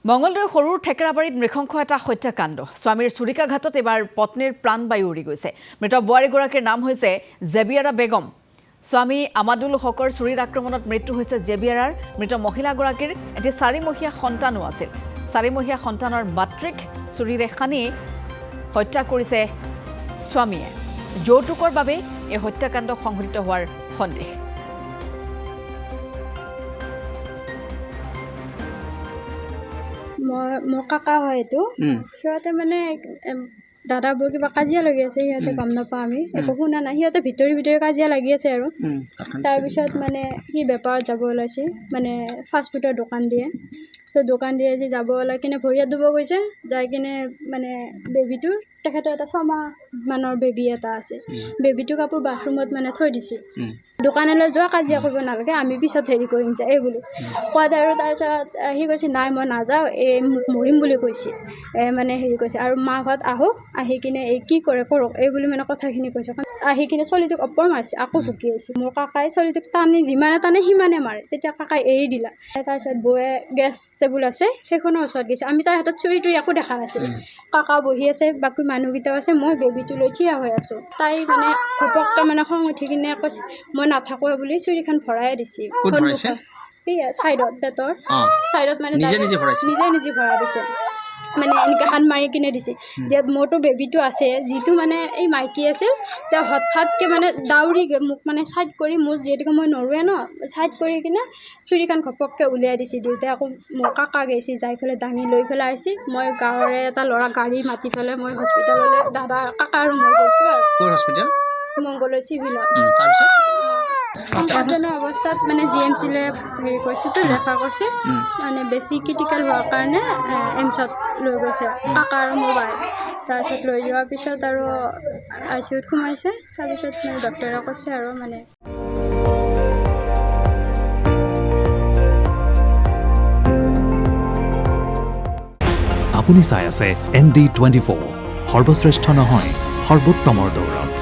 মঙ্গলদৈ সৰুৰ ঠেকেৰাবাৰীত নৃশংস এটা হত্যাকাণ্ড স্বামীৰ চুৰিকাঘাতত এবাৰ পত্নীৰ প্ৰাণবায়ু উৰি গৈছে মৃত বোৱাৰীগৰাকীৰ নাম হৈছে জেবিয়াৰা বেগম স্বামী আমাদুল হকৰ চুৰিৰ আক্ৰমণত মৃত্যু হৈছে জেবিয়াৰাৰ মৃত মহিলাগৰাকীৰ এটি 4-মহীয়া সন্তানো আছিল 4-মহীয়া সন্তানৰ মাতৃক চুৰিৰে খানি হত্যা কৰিছে স্বামীয়ে যৌতুকৰ বাবে এই হত্যাকাণ্ড সংঘটিত হোৱাৰ সন্দেহ মোৰ কাকা হয় এইটো সিহঁতে মানে দাদাবোৰ কিবা কাজিয়া লাগি আছে সিহঁতে গম নাপাওঁ আমি একো শুনা নাই সিহঁতে ভিতৰি কাজিয়া লাগি আছে আৰু তাৰপিছত মানে সি বেপাৰত যাব ওলাইছে মানে ফাষ্টফুডৰ দোকান দিয়ে তো দোকান দিয়ে যে যাব ওলাই কিনে ভৰিয়াত ধুব গৈছে যাই কিনে মানে বেবীটোৰ তেখেতৰ এটা 6 মাহ মানৰ বেবী এটা আছে বেবীটো কাপোৰ বাথৰুমত মানে থৈ দিছে দোকানলৈ যোৱা কাজিয়া কৰিব নালাগে আমি পিছত হেৰি কৰিম যে এই বুলি কোৱাত আৰু তাৰপিছত সি কৈছে নাই মই নাযাওঁ এই মোক মৰিম বুলি কৈছে মানে হেৰি কৈছে আৰু মাহঁত আহক আহি কিনে এই কি কৰে কৰক এই বুলি মানে কথাখিনি কৈছে আহি কিনে ছোৱালীটোক অপৰ মাৰিছে আকৌ ভুকি আছে মোৰ কাকাই ছোৱালীটোক টানি যিমানে টানে সিমানে মাৰে তেতিয়া কাকাই এৰি দিলা তাৰপিছত বৌয়ে গেছ টেবুল আছে সেইখনৰ ওচৰত গৈছে আমি তাৰ হাতত চুৰি একো দেখা নাছিলোঁ কাকা বহি আছে বাকী মানুহকেইটাও আছে মই বেবীটো লৈ থিয়া হৈ আছোঁ তাই মানে ঘপককৈ মানে খং উঠি কিনে কৈছে মই নাথাকোঁ বুলি চুৰিখন ভৰাই দিছে চাইডত পেটৰ চাইডত মানে নিজে ভৰাই দিছে মানে এনেকৈ হাত মাৰি কিনে দিছে দিয়াত মোৰতো বেবীটো আছে যিটো মানে এই মাইকী আছিল তেওঁ হঠাৎকৈ মানে দাউৰি মোক মানে ছাইড কৰি মোৰ যিহেতুকে মই নৰোৱে ন ছাইড কৰি কিনে চুৰিখন ঘপককৈ উলিয়াই দিছে দেউতাই আকৌ মোৰ কাকা গৈছে যাই পেলাই দাঙি লৈ পেলাই আহিছে মই গাঁৱৰে এটা ল'ৰা গাড়ী মাতি পেলাই মই হস্পিটেললৈ দাদা কাকা আৰু মই গৈছোঁ আৰু হস্পিটেল মংগলদৈ চিভিলত সংকটজনক অৱস্থাত মানে GMCলৈ হেৰি কৰিছে তো ৰেফাৰ কৰিছে মানে বেছি ক্ৰিটিকেল হোৱাৰ কাৰণে এমছত লৈ গৈছে কাকা আৰু মোৰ বাই তাৰপিছত লৈ যোৱাৰ পিছত আৰু ICUত সোমাইছে তাৰপিছত মানে ডক্টৰে কৈছে আৰু মানে আপুনি চাই আছে ND24 সৰ্বশ্ৰেষ্ঠ নহয় সৰ্বোত্তমৰ দৌৰত